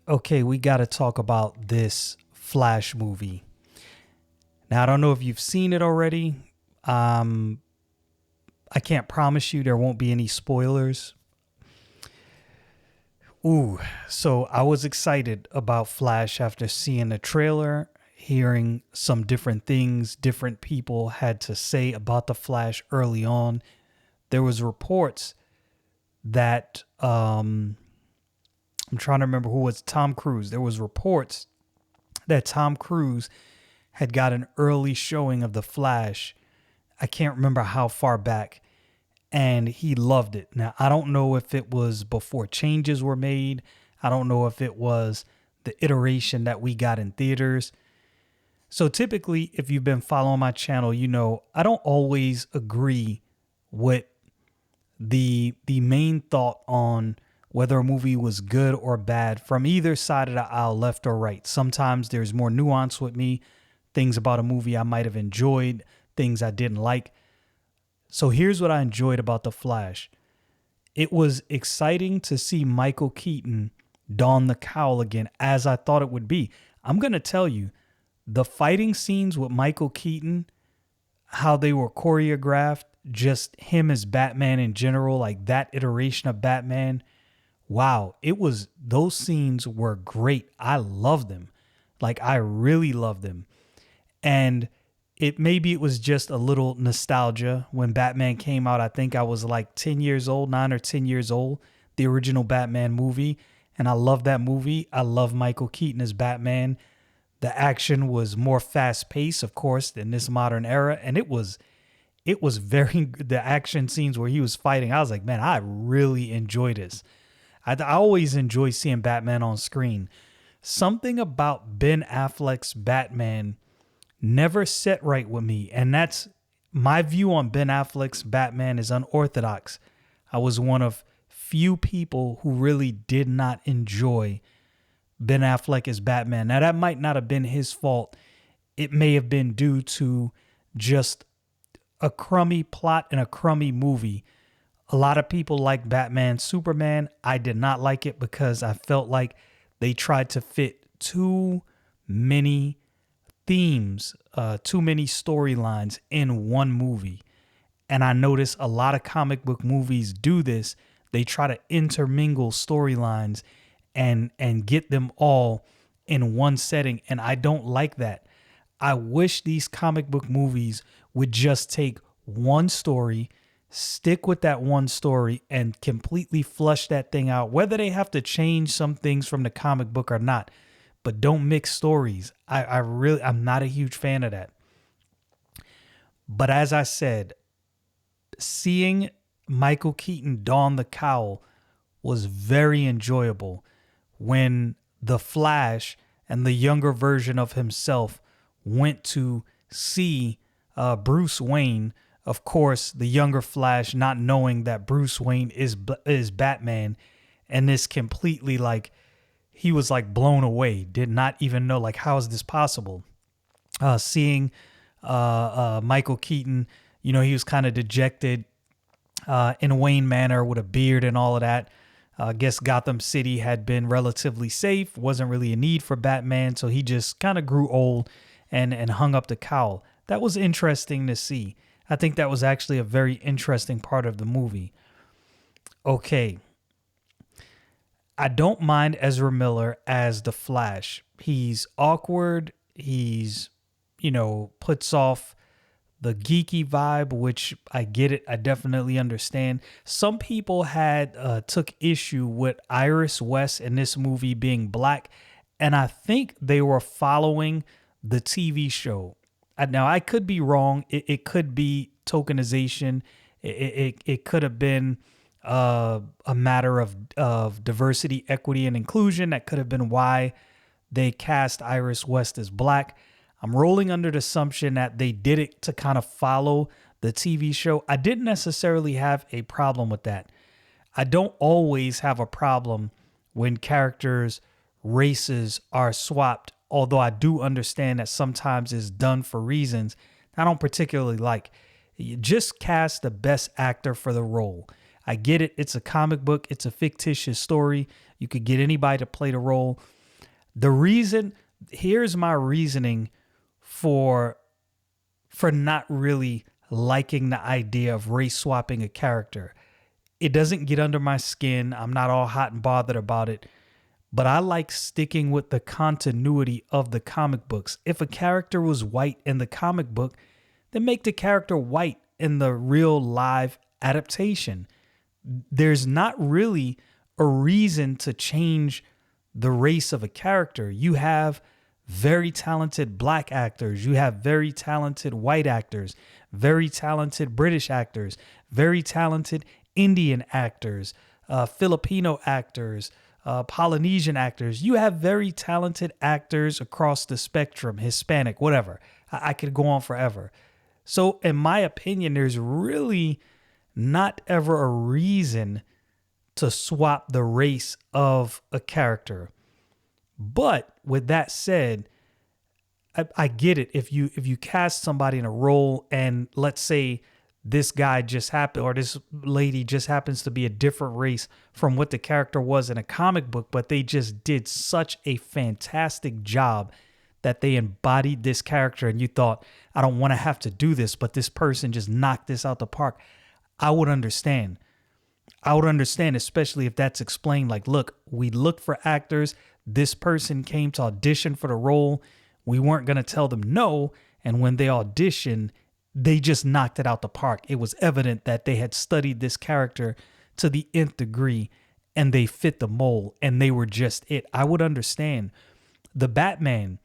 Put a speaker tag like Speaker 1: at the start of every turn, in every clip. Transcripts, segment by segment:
Speaker 1: Okay, we got to talk about this Flash movie. Now, I don't know if you've seen it already. Um, I can't promise you there won't be any spoilers. Ooh, so I was excited about Flash after seeing the trailer, hearing some different things different people had to say about the Flash early on. There was reports that I'm trying to remember who was Tom Cruise. There was reports that Tom Cruise had got an early showing of The Flash. I can't remember how far back, and he loved it. Now, I don't know if it was before changes were made. I don't know if it was the iteration that we got in theaters. So typically, if you've been following my channel, you know I don't always agree with the main thought on whether a movie was good or bad from either side of the aisle, left or right. Sometimes there's more nuance with me, things about a movie I might have enjoyed, things I didn't like. So here's what I enjoyed about The Flash. It was exciting to see Michael Keaton don the cowl again, as I thought it would be. I'm going to tell you, the fighting scenes with Michael Keaton, how they were choreographed, just him as Batman in general, like that iteration of Batman. Wow, those scenes were great. I loved them. Like, I really loved them. And maybe it was just a little nostalgia. When Batman came out, I think I was like 10 years old, 9 or 10 years old, the original Batman movie. And I love that movie. I love Michael Keaton as Batman. The action was more fast paced, of course, than this modern era. And it was the action scenes where he was fighting. I was like, man, I really enjoy this. I always enjoy seeing Batman on screen. Something about Ben Affleck's Batman never set right with me. And that's my view on Ben Affleck's Batman is unorthodox. I was one of few people who really did not enjoy Ben Affleck as Batman. Now, that might not have been his fault. It may have been due to just a crummy plot and a crummy movie. A lot of people like Batman Superman. I did not like it because I felt like they tried to fit too many themes, too many storylines in one movie. And I notice a lot of comic book movies do this. They try to intermingle storylines and get them all in one setting. And I don't like that. I wish these comic book movies would just take one story, stick with that one story, and completely flush that thing out, whether they have to change some things from the comic book or not. But don't mix stories. I'm not a huge fan of that. But as I said, seeing Michael Keaton don the cowl was very enjoyable. When the Flash and the younger version of himself went to see Bruce Wayne, of course, the younger Flash not knowing that Bruce Wayne is Batman, and this completely, like, he was like blown away, did not even know, like, how is this possible? Seeing Michael Keaton, you know, he was kind of dejected in a Wayne Manor with a beard and all of that. I guess Gotham City had been relatively safe, wasn't really a need for Batman, so he just kind of grew old and hung up the cowl. That was interesting to see. I think that was actually a very interesting part of the movie. Okay. I don't mind Ezra Miller as the Flash. He's awkward. He's, puts off the geeky vibe, which I get it. I definitely understand. Some people took issue with Iris West in this movie being black, and I think they were following the TV show. Now, I could be wrong. It could be tokenization. It could have been a matter of diversity, equity, and inclusion. That could have been why they cast Iris West as black. I'm rolling under the assumption that they did it to kind of follow the TV show. I didn't necessarily have a problem with that. I don't always have a problem when characters' races are swapped, although I do understand that sometimes it's done for reasons I don't particularly like. You just cast the best actor for the role. I get it. It's a comic book. It's a fictitious story. You could get anybody to play the role. The reason, here's my reasoning for not really liking the idea of race swapping a character. It doesn't get under my skin. I'm not all hot and bothered about it, but I like sticking with the continuity of the comic books. If a character was white in the comic book, then make the character white in the real live adaptation. There's not really a reason to change the race of a character. You have very talented black actors. You have very talented white actors, very talented British actors, very talented Indian actors, Filipino actors, Polynesian actors. You have very talented actors across the spectrum, Hispanic, whatever. I could go on forever. So in my opinion, there's really not ever a reason to swap the race of a character. But with that said, I get it. If you cast somebody in a role and let's say this guy just happened or this lady just happens to be a different race from what the character was in a comic book, but they just did such a fantastic job that they embodied this character and you thought, I don't want to have to do this, but this person just knocked this out the park. I would understand. Especially if that's explained like, look, we looked for actors. This person came to audition for the role. We weren't going to tell them no. And when they auditioned, they just knocked it out the park. It was evident that they had studied this character to the nth degree and they fit the mold and they were just it. I would understand. The Batman,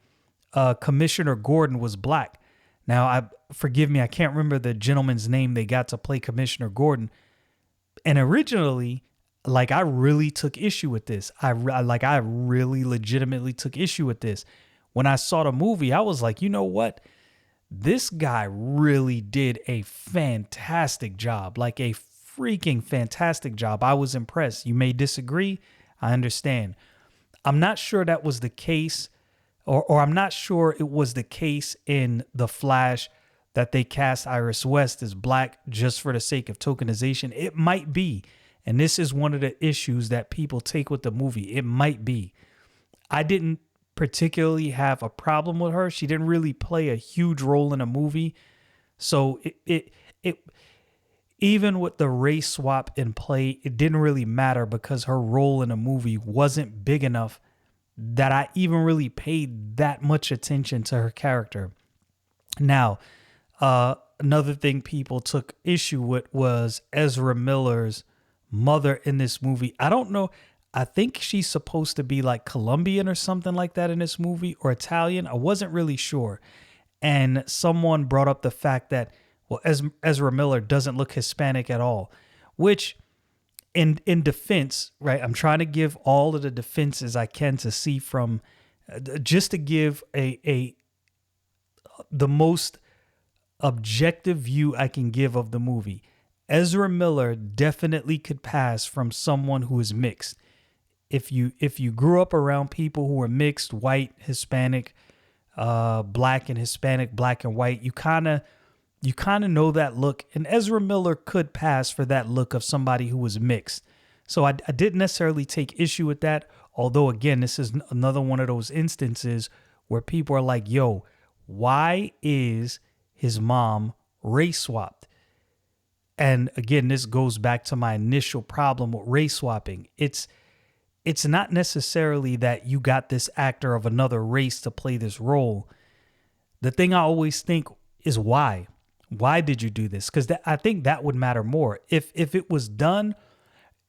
Speaker 1: Commissioner Gordon was black. Now, forgive me, I can't remember the gentleman's name they got to play Commissioner Gordon. And originally, like, I really took issue with this. I really legitimately took issue with this. When I saw the movie, I was like, you know what? This guy really did a fantastic job, like a freaking fantastic job. I was impressed. You may disagree. I understand. I'm not sure that was the case, or I'm not sure it was the case in The Flash that they cast Iris West as black just for the sake of tokenization. It might be. And this is one of the issues that people take with the movie. It might be. I didn't particularly have a problem with her. She didn't really play a huge role in a movie. So it even with the race swap in play, it didn't really matter because her role in a movie wasn't big enough that I even really paid that much attention to her character. Now, another thing people took issue with was Ezra Miller's mother in this movie. I don't know. I think she's supposed to be like Colombian or something like that in this movie, or Italian. I wasn't really sure. And someone brought up the fact that, well, Ezra Miller doesn't look Hispanic at all, which in defense, right? I'm trying to give all of the defenses I can to see from, just to give the most objective view I can give of the movie. Ezra Miller definitely could pass from someone who is mixed. If you grew up around people who are mixed, white, Hispanic, black and Hispanic, black and white, you kind of know that look. And Ezra Miller could pass for that look of somebody who was mixed. So I didn't necessarily take issue with that. Although, again, this is another one of those instances where people are like, yo, why is his mom race swapped? And again, this goes back to my initial problem with race swapping. It's not necessarily that you got this actor of another race to play this role. The thing I always think is why. Why did you do this? Because I think that would matter more. If it was done,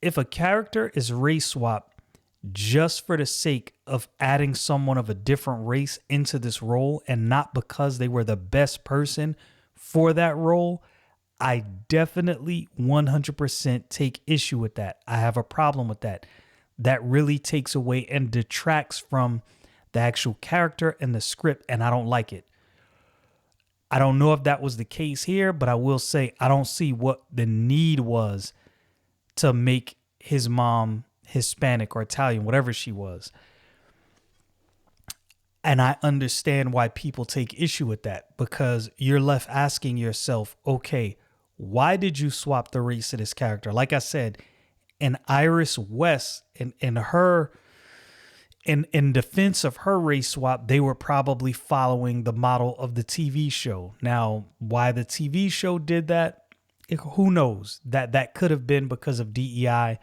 Speaker 1: if a character is race swapped just for the sake of adding someone of a different race into this role and not because they were the best person for that role, I definitely 100% take issue with that. I have a problem with that. That really takes away and detracts from the actual character and the script, and I don't like it. I don't know if that was the case here, but I will say I don't see what the need was to make his mom Hispanic or Italian, whatever she was. And I understand why people take issue with that, because you're left asking yourself, okay, why did you swap the race of this character? Like I said, and Iris West in in defense of her race swap, they were probably following the model of the TV show. Now, why the TV show did that, who knows? That could have been because of DEI.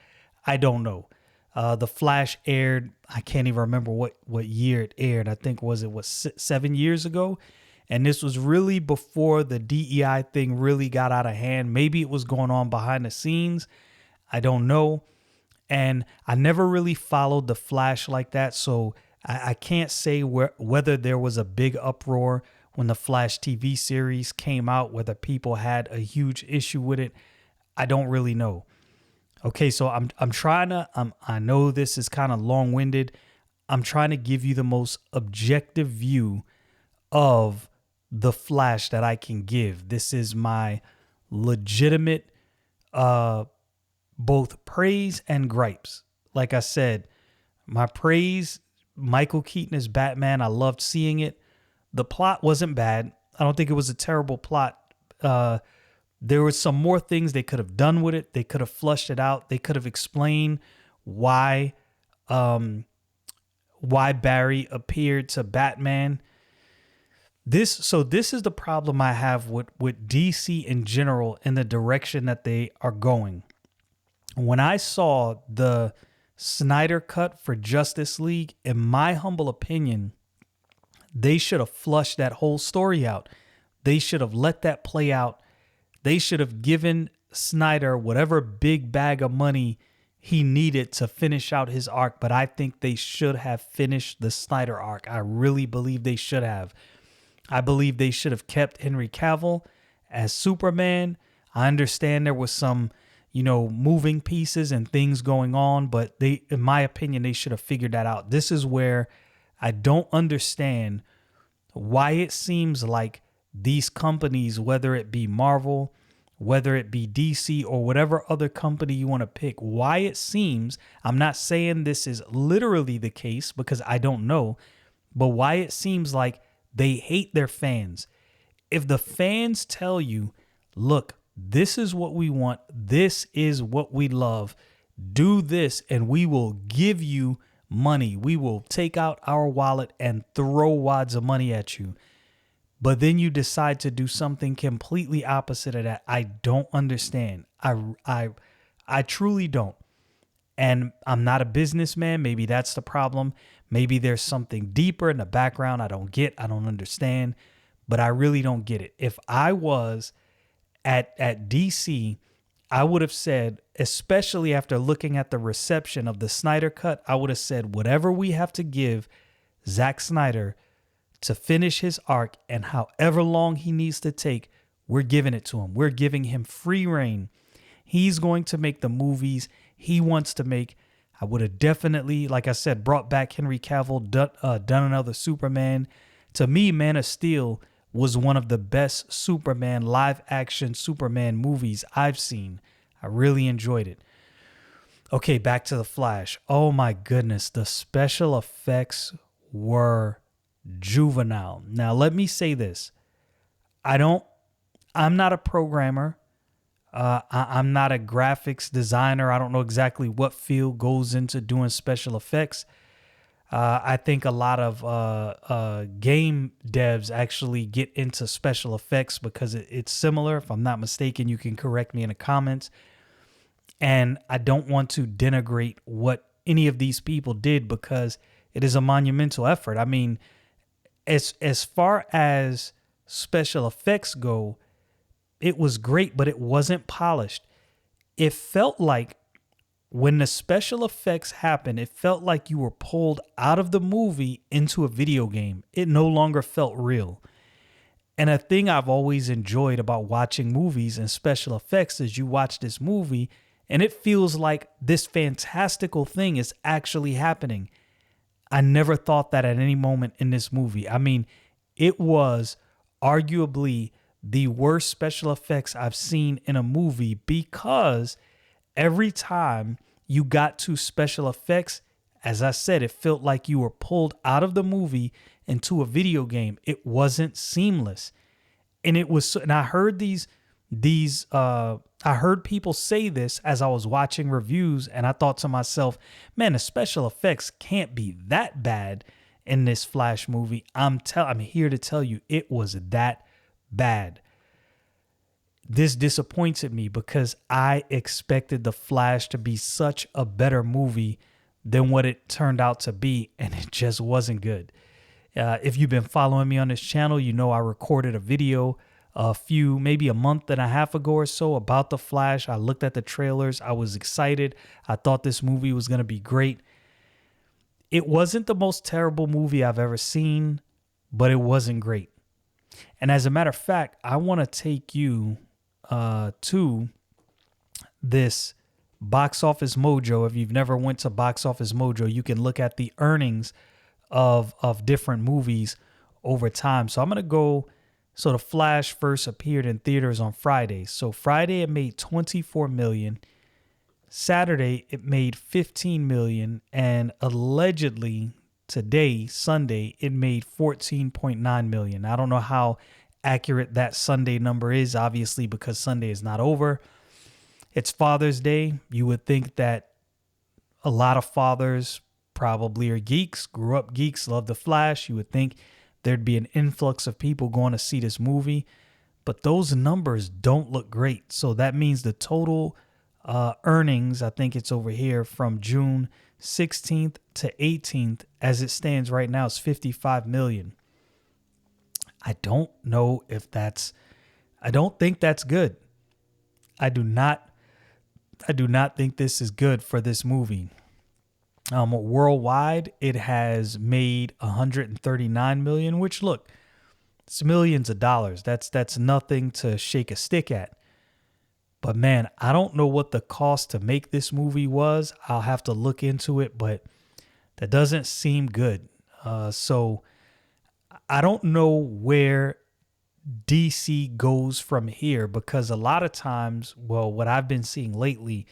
Speaker 1: I don't know. The Flash aired, I can't even remember what year it aired. I think was 7 years ago? And this was really before the DEI thing really got out of hand. Maybe it was going on behind the scenes. I don't know. And I never really followed the Flash like that. So I can't say whether there was a big uproar when the Flash TV series came out, whether people had a huge issue with it. I don't really know. Okay, so I'm trying to, I know this is kind of long-winded. I'm trying to give you the most objective view of the Flash that I can give. This is my legitimate both praise and gripes. Like I said, my praise, Michael Keaton as Batman, I loved seeing it. The plot wasn't bad. I don't think it was a terrible plot. There were some more things they could have done with it. They could have flushed it out. They could have explained why Barry appeared to Batman. This is the problem I have with DC in general in the direction that they are going. When I saw the Snyder cut for Justice League, in my humble opinion, they should have flushed that whole story out. They should have let that play out. They should have given Snyder whatever big bag of money he needed to finish out his arc. But I think they should have finished the Snyder arc. I really believe they should have. I believe they should have kept Henry Cavill as Superman. I understand there was some, moving pieces and things going on, but in my opinion, they should have figured that out. This is where I don't understand why it seems like these companies, whether it be Marvel, whether it be DC, or whatever other company you want to pick, why it seems, I'm not saying this is literally the case because I don't know, but why it seems like they hate their fans. If the fans tell you, look, this is what we want, this is what we love, do this and we will give you money. We will take out our wallet and throw wads of money at you. But then you decide to do something completely opposite of that. I don't understand. I truly don't. And I'm not a businessman. Maybe that's the problem. Maybe there's something deeper in the background I don't understand, but I really don't get it. If I was at DC, I would have said, especially after looking at the reception of the Snyder Cut, I would have said, whatever we have to give Zack Snyder to finish his arc and however long he needs to take, we're giving it to him. We're giving him free reign. He's going to make the movies he wants to make. I would have definitely, like I said, brought back Henry Cavill, done another Superman. To me, Man of Steel was one of the best Superman, live action Superman movies I've seen. I really enjoyed it. Okay, back to The Flash. Oh my goodness, the special effects were juvenile. Now, let me say this. I'm not a programmer. I'm not a graphics designer. I don't know exactly what field goes into doing special effects. I think a lot of game devs actually get into special effects because it's similar. If I'm not mistaken, you can correct me in the comments. And I don't want to denigrate what any of these people did because it is a monumental effort. I mean, as far as special effects go, it was great, but it wasn't polished. It felt like when the special effects happened, it felt like you were pulled out of the movie into a video game. It no longer felt real. And a thing I've always enjoyed about watching movies and special effects is you watch this movie and it feels like this fantastical thing is actually happening. I never thought that at any moment in this movie. I mean, it was arguably the worst special effects I've seen in a movie because every time you got to special effects, as I said, it felt like you were pulled out of the movie into a video game. It wasn't seamless. And it was, and I heard these I heard people say this as I was watching reviews, and I thought to myself, man, the special effects can't be that bad in this Flash movie. I'm here to tell you it was that bad. This disappointed me because I expected The Flash to be such a better movie than what it turned out to be, and it just wasn't good. If you've been following me on this channel, you know I recorded a video maybe a month and a half ago or so about The Flash. I looked at the trailers. I was excited. I thought this movie was going to be great. It wasn't the most terrible movie I've ever seen, but it wasn't great. And as a matter of fact, I want to take you to this Box Office Mojo. If you've never went to Box Office Mojo, you can look at the earnings of different movies over time. So I'm going to go. So The Flash first appeared in theaters on Friday. So Friday it made 24 million. Saturday it made 15 million, and allegedly today, Sunday, it made 14.9 million. I don't know how accurate that Sunday number is, obviously, because Sunday is not over. It's Father's Day. You would think that a lot of fathers probably are geeks, grew up geeks, love The Flash. You would think there'd be an influx of people going to see this movie, but those numbers don't look great. So that means the total earnings, I think it's over here, from June 16th to 18th, as it stands right now, is 55 million. I don't know if I don't think that's good. I do not think this is good for this movie. Worldwide, it has made 139 million, which, look, it's millions of dollars. That's nothing to shake a stick at. But man, I don't know what the cost to make this movie was. I'll have to look into it, but that doesn't seem good. So I don't know where DC goes from here, because a lot of times, well, what I've been seeing lately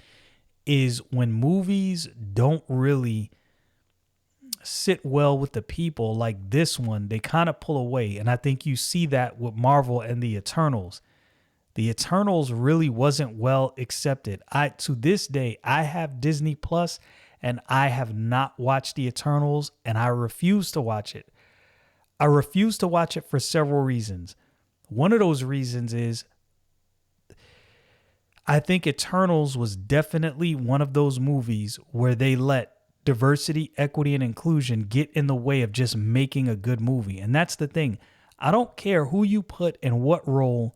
Speaker 1: is when movies don't really sit well with the people, like this one, they kind of pull away. And I think you see that with Marvel and the Eternals. The Eternals really wasn't well accepted. To this day, I have Disney Plus and I have not watched the Eternals, and I refuse to watch it. I refuse to watch it for several reasons. One of those reasons is I think Eternals was definitely one of those movies where they let diversity, equity, and inclusion get in the way of just making a good movie. And that's the thing. I don't care who you put in what role,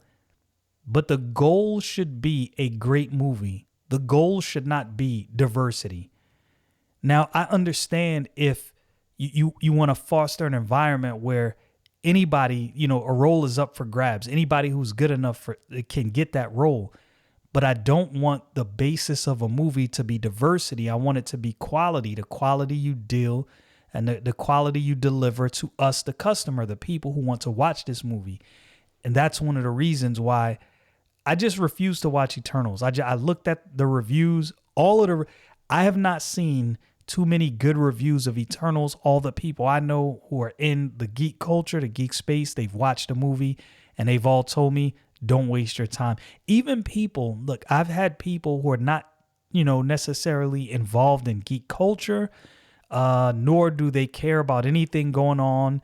Speaker 1: but the goal should be a great movie. The goal should not be diversity. Now, I understand if you want to foster an environment where anybody, a role is up for grabs. Anybody who's good enough can get that role. But I don't want the basis of a movie to be diversity. I want it to be quality, the quality you deal and the quality you deliver to us, the customer, the people who want to watch this movie. And that's one of the reasons why I just refuse to watch Eternals. I looked at the reviews, I have not seen too many good reviews of Eternals. All the people I know who are in the geek culture, the geek space, they've watched the movie and they've all told me, don't waste your time. Even people, look, I've had people who are not, necessarily involved in geek culture, nor do they care about anything going on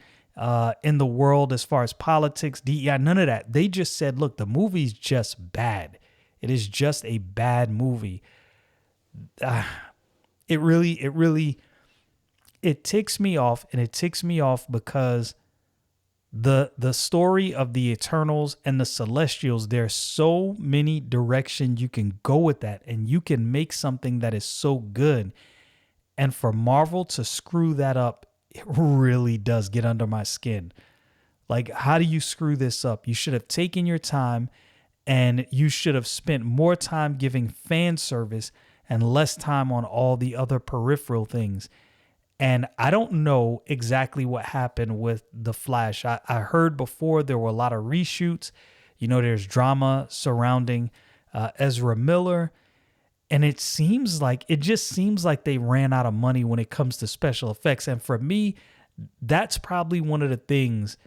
Speaker 1: in the world as far as politics, DEI, none of that. They just said, look, the movie's just bad. It is just a bad movie. It ticks me off, and it ticks me off because the story of the Eternals and the Celestials, there's so many directions you can go with that, and you can make something that is so good. And for Marvel to screw that up, it really does get under my skin. Like, how do you screw this up? You should have taken your time, and you should have spent more time giving fan service and less time on all the other peripheral things. And I don't know exactly what happened with The Flash. I heard before there were a lot of reshoots. There's drama surrounding Ezra Miller. And it just seems like they ran out of money when it comes to special effects. And for me, that's probably one of the things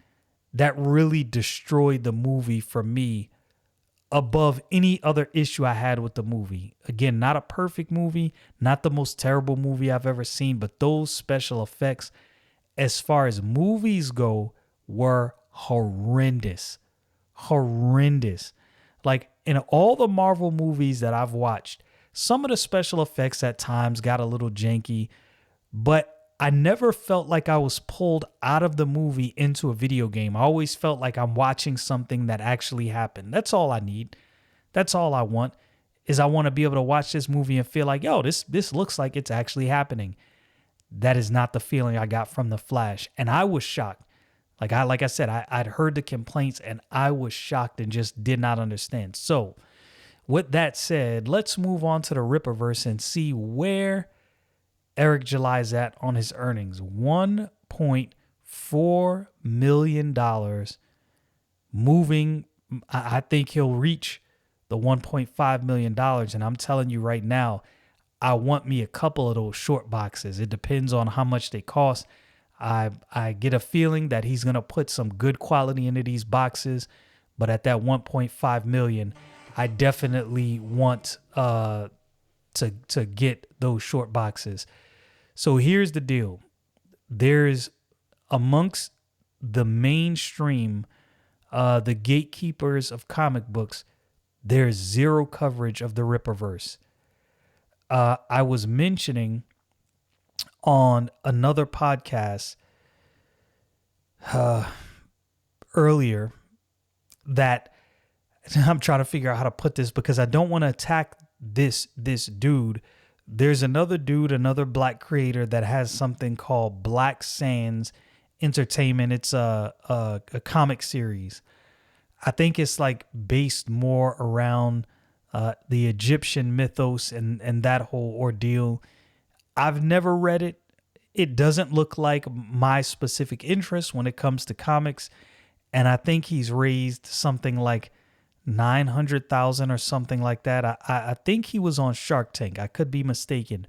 Speaker 1: that really destroyed the movie for me above any other issue I had with the movie. Again, not a perfect movie, not the most terrible movie I've ever seen, but those special effects, as far as movies go, were horrendous. Horrendous. Like in all the Marvel movies that I've watched, some of the special effects at times got a little janky, but I never felt like I was pulled out of the movie into a video game. I always felt like I'm watching something that actually happened. That's all I need. That's all I want, is I want to be able to watch this movie and feel like, yo, this looks like it's actually happening. That is not the feeling I got from The Flash. And I was shocked. Like I said, I'd heard the complaints and I was shocked and just did not understand. So with that said, let's move on to the Rippaverse and see where Eric July's at on his earnings. $1.4 million, moving. I think he'll reach the $1.5 million. And I'm telling you right now, I want me a couple of those short boxes. It depends on how much they cost. I get a feeling that he's going to put some good quality into these boxes. But at that 1.5 million, I definitely want to get those short boxes. So here's the deal. There's, amongst the mainstream, the gatekeepers of comic books, there's zero coverage of the Rippaverse. I was mentioning on another podcast earlier that I'm trying to figure out how to put this because I don't want to attack this dude. There's another dude, another black creator that has something called Black Sands Entertainment. It's a comic series. I think it's like based more around the Egyptian mythos and that whole ordeal. I've never read it. It doesn't look like my specific interest when it comes to comics. And I think he's raised something like 900,000 or something like that. I think he was on Shark Tank. I could be mistaken.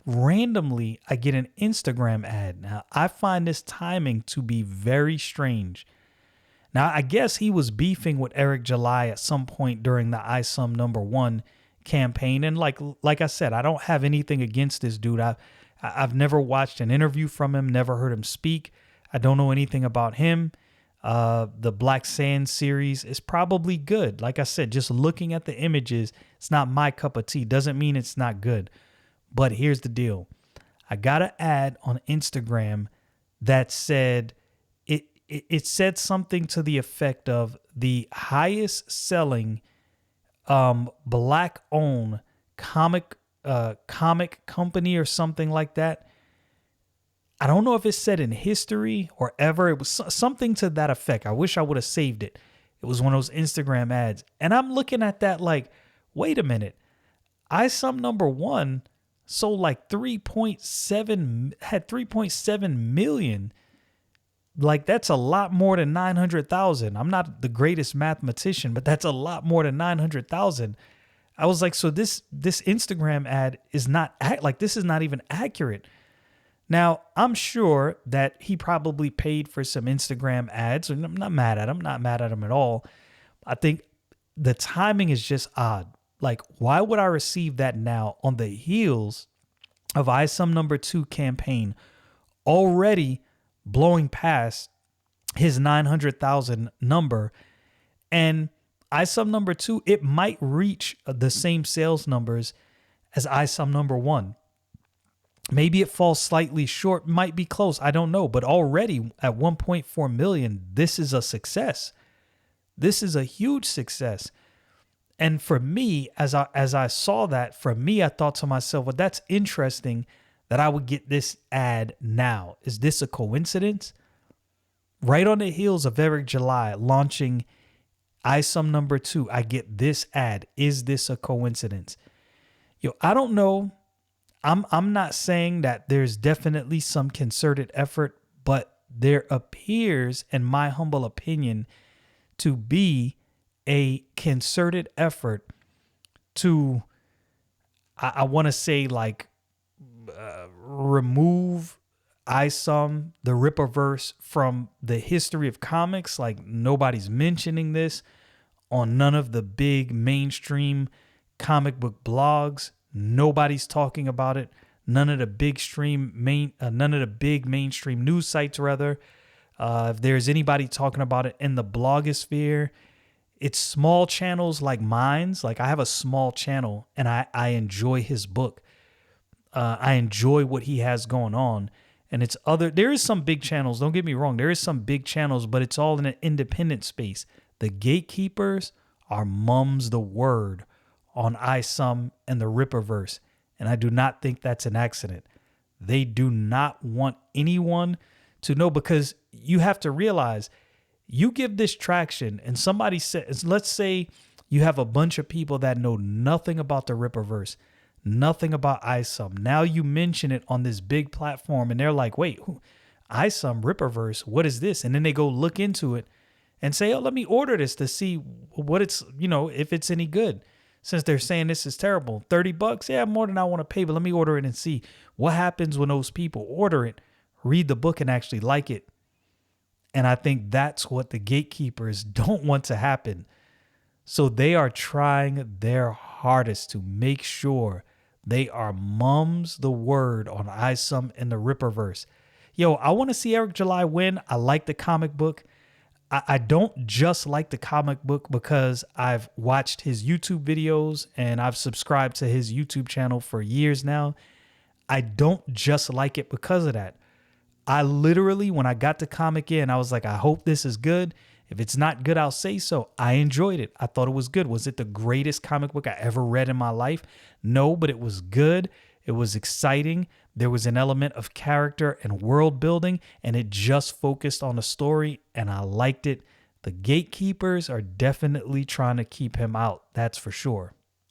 Speaker 1: Randomly, I get an Instagram ad. Now, I find this timing to be very strange. Now, I guess he was beefing with Eric July at some point during the Isom #1 campaign. And like I said, I don't have anything against this dude. I've never watched an interview from him, never heard him speak. I don't know anything about him. The Black Sand series is probably good. Like I said, just looking at the images, it's not my cup of tea. Doesn't mean it's not good. But here's the deal. I got an ad on Instagram that said, it said something to the effect of the highest selling black owned comic company or something like that. I don't know if it said in history or ever. It was something to that effect. I wish I would have saved it. It was one of those Instagram ads. And I'm looking at that like, wait a minute. Isom #1 sold like 3.7 million. Like, that's a lot more than 900,000. I'm not the greatest mathematician, but that's a lot more than 900,000. I was like, so this Instagram ad is not like, this is not even accurate. Now, I'm sure that he probably paid for some Instagram ads, and I'm not mad at him. Not mad at him at all. I think the timing is just odd. Like, why would I receive that now on the heels of Isom #2 campaign already blowing past his 900,000 number? And Isom #2, it might reach the same sales numbers as Isom #1. Maybe it falls slightly short, might be close. I don't know. But already at 1.4 million, this is a success. This is a huge success. And for me, as I saw that, for me, I thought to myself, well, that's interesting that I would get this ad now. Is this a coincidence? Right on the heels of Eric July launching Isom #2, I get this ad. Is this a coincidence? Yo, I don't know. I'm not saying that there's definitely some concerted effort, but there appears, in my humble opinion, to be a concerted effort to, I want to say, like, remove Isom, the Rippaverse, from the history of comics. Like, nobody's mentioning this on none of the big mainstream comic book blogs. Nobody's talking about it. None of the none of the big mainstream news sites, rather. If there's anybody talking about it in the blogosphere, it's small channels like mine's. Like I have a small channel and I enjoy his book. I enjoy what he has going on. And there is some big channels, don't get me wrong. There is some big channels, but it's all in an independent space. The gatekeepers are mum's the word on Isom and the Ripperverse. And I do not think that's an accident. They do not want anyone to know, because you have to realize, you give this traction and somebody says, let's say you have a bunch of people that know nothing about the Ripperverse, nothing about Isom. Now you mention it on this big platform and they're like, wait, Isom, Ripperverse, what is this? And then they go look into it and say, oh, let me order this to see what it's, if it's any good. Since they're saying this is terrible, $30, yeah, more than I want to pay, but let me order it and see what happens when those people order it, read the book, and actually like it. And I think that's what the gatekeepers don't want to happen. So they are trying their hardest to make sure they are mums the word on Isom and the Ripperverse. Yo, I want to see Eric July win. I like the comic book. I don't just like the comic book because I've watched his YouTube videos and I've subscribed to his YouTube channel for years now. I don't just like it because of that. I literally, when I got the comic in, I was like, I hope this is good. If it's not good, I'll say so. I enjoyed it. I thought it was good. Was it the greatest comic book I ever read in my life? No, but it was good. It was exciting. There was an element of character and world building, and it just focused on the story, and I liked it. The gatekeepers are definitely trying to keep him out. That's for sure.